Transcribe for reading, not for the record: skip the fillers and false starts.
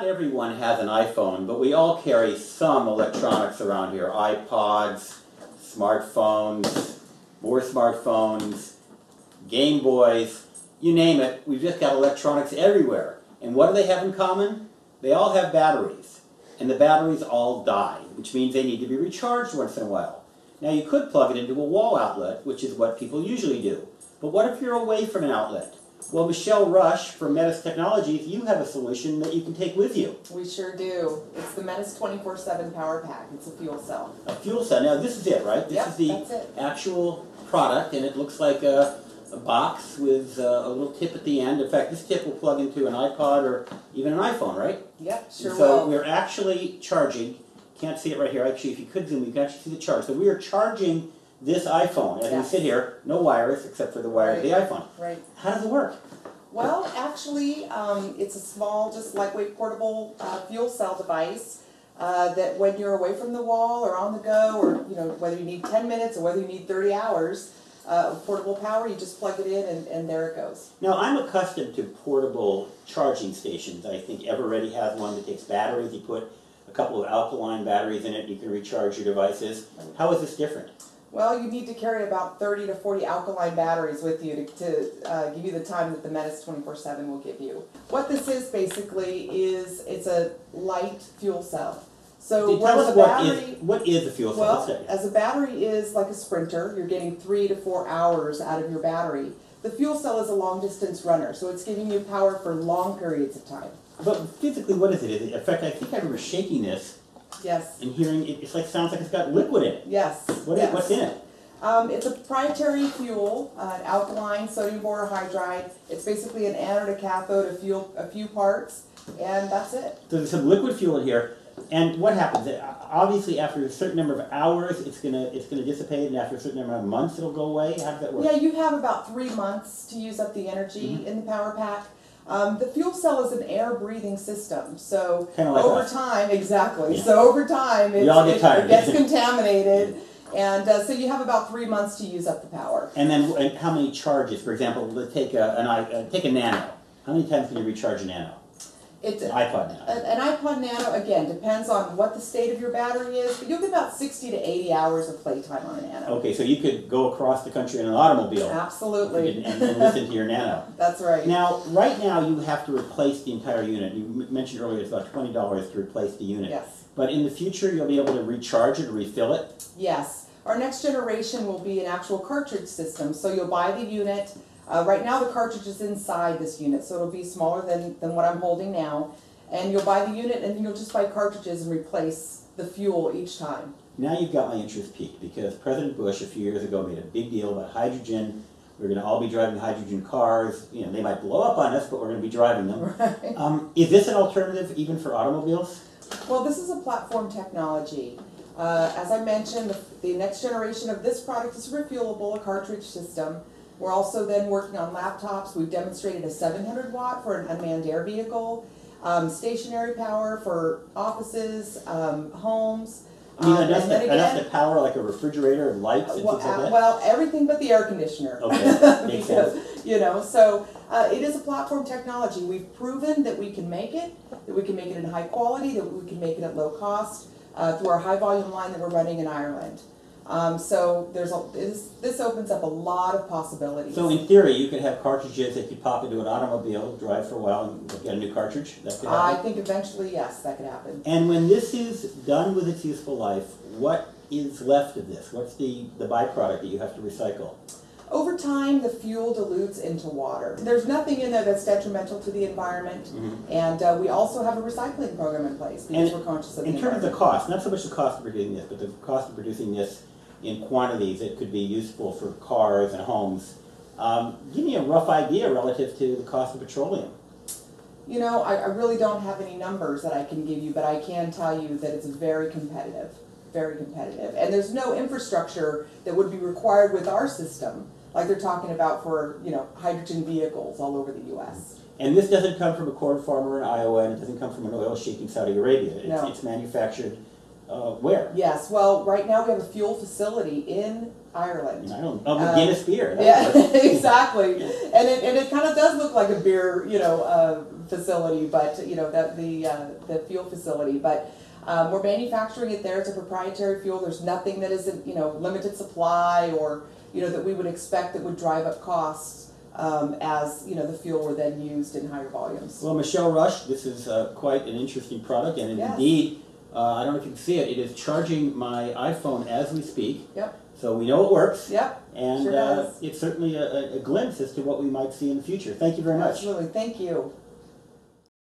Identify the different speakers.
Speaker 1: everyone has an iPhone, but we all carry some electronics around here. iPods, smartphones, more smartphones, Game Boys, you name it. We've just got electronics everywhere. And what do they have in common? They all have batteries. And the batteries all die, which means they need to be recharged once in a while. Now you could plug it into a wall outlet, which is what people usually do. But what if you're away from an outlet? Well, Michelle Rush from Medis Technologies, you have a solution that you can take with you.
Speaker 2: We sure do. It's the Medis 24/7 Power Pack. It's a fuel cell.
Speaker 1: A fuel cell. Now this is it, right? This is the actual product, and it looks like a box with a little tip at the end. In fact, this tip will plug into an iPod or even an iPhone, right?
Speaker 2: Yep, sure will.
Speaker 1: So we're actually charging. Can't see it right here. Actually, if you could zoom, you can actually see the charge. So we are charging this iPhone as we sit here. No wires except for the wire of the iPhone.
Speaker 2: Right.
Speaker 1: How does it work?
Speaker 2: Well, actually, it's a small, just lightweight, portable fuel cell device that when you're away from the wall or on the go, or whether you need 10 minutes or whether you need 30 hours of portable power, you just plug it in and there it goes.
Speaker 1: Now, I'm accustomed to portable charging stations. I think Everready has one that takes batteries. You put a couple of alkaline batteries in it, and you can recharge your devices. How is this different?
Speaker 2: Well, you need to carry about 30 to 40 alkaline batteries with you to give you the time that the Medis 24/7 will give you. What this is basically is it's a light fuel cell. So
Speaker 1: tell us what is a fuel cell?
Speaker 2: Well, as a battery is like a sprinter, you're getting 3 to 4 hours out of your battery. The fuel cell is a long distance runner, so it's giving you power for long periods of time.
Speaker 1: But physically, what is it? In fact, I think I remember shaking this.
Speaker 2: Yes.
Speaker 1: And hearing it, sounds like it's got liquid in it.
Speaker 2: Yes.
Speaker 1: What's in it?
Speaker 2: It's a proprietary fuel, an alkaline sodium borohydride. It's basically an anode, a cathode, a few parts, and that's it.
Speaker 1: So there's some liquid fuel in here, and what happens? Obviously, after a certain number of hours, it's gonna dissipate, and after a certain number of months, it'll go away. How does that work?
Speaker 2: Yeah, you have about 3 months to use up the energy in the power pack. The fuel cell is an air-breathing system, so
Speaker 1: like
Speaker 2: over
Speaker 1: us.
Speaker 2: time, exactly.
Speaker 1: Yeah.
Speaker 2: So over time, it gets contaminated, and so you have about 3 months to use up the power.
Speaker 1: And then, how many charges? For example, let's take a Nano. How many times can you recharge a Nano?
Speaker 2: It's
Speaker 1: an iPod Nano.
Speaker 2: An iPod Nano, again, depends on what the state of your battery is, but you'll get about 60 to 80 hours of playtime on a Nano.
Speaker 1: Okay, so you could go across the country in an automobile.
Speaker 2: Absolutely.
Speaker 1: And listen to your Nano.
Speaker 2: That's right.
Speaker 1: Now, right now, you have to replace the entire unit. You mentioned earlier it's about $20 to replace the unit.
Speaker 2: Yes.
Speaker 1: But in the future, you'll be able to recharge it or refill it?
Speaker 2: Yes. Our next generation will be an actual cartridge system, so you'll buy the unit. Right now, the cartridge is inside this unit, so it'll be smaller than what I'm holding now. And you'll buy the unit, and you'll just buy cartridges and replace the fuel each time.
Speaker 1: Now you've got my interest piqued, because President Bush a few years ago made a big deal about hydrogen. We're going to all be driving hydrogen cars. They might blow up on us, but we're going to be driving them.
Speaker 2: Right.
Speaker 1: Is this an alternative even for automobiles?
Speaker 2: Well, this is a platform technology. As I mentioned, the next generation of this product is refuelable, a cartridge system. We're also then working on laptops. We've demonstrated a 700 watt for an unmanned air vehicle. Stationary power for offices, homes.
Speaker 1: Enough to power like a refrigerator and lights and things like that?
Speaker 2: Well, everything but the air conditioner.
Speaker 1: Okay, makes sense.
Speaker 2: So it is a platform technology. We've proven that we can make it, in high quality, that we can make it at low cost through our high volume line that we're running in Ireland. So this opens up a lot of possibilities.
Speaker 1: So in theory, you could have cartridges that you pop into an automobile, drive for a while, and get a new cartridge? That could happen?
Speaker 2: I think eventually, yes, that could happen.
Speaker 1: And when this is done with its useful life, what is left of this? What's the byproduct that you have to recycle?
Speaker 2: Over time, the fuel dilutes into water. There's nothing in there that's detrimental to the environment, and we also have a recycling program in place because we're conscious of the environment.
Speaker 1: In terms of the cost, not so much the cost of producing this, but the cost of producing this in quantities that could be useful for cars and homes. Give me a rough idea relative to the cost of petroleum.
Speaker 2: I really don't have any numbers that I can give you, but I can tell you that it's very competitive, very competitive. And there's no infrastructure that would be required with our system, like they're talking about for, hydrogen vehicles all over the U.S.
Speaker 1: And this doesn't come from a corn farmer in Iowa, and it doesn't come from an oil sheik in Saudi Arabia. It's manufactured Where?
Speaker 2: Yes, well, right now we have a fuel facility in Ireland.
Speaker 1: I don't know, Guinness beer.
Speaker 2: Yeah, exactly. And it kind of does look like a beer, facility, but, that the fuel facility. But we're manufacturing it there. It's a proprietary fuel. There's nothing that isn't, limited supply or, that we would expect that would drive up costs as, the fuel were then used in higher volumes.
Speaker 1: Well, Michelle Rush, this is quite an interesting product, and
Speaker 2: Yes.
Speaker 1: indeed, I don't know if you can see it, it is charging my iPhone as we speak.
Speaker 2: Yep.
Speaker 1: So we know it works.
Speaker 2: Yep.
Speaker 1: And
Speaker 2: Sure does.
Speaker 1: it's certainly a glimpse as to what we might see in the future. Thanch you very much.
Speaker 2: Absolutely. Thank you.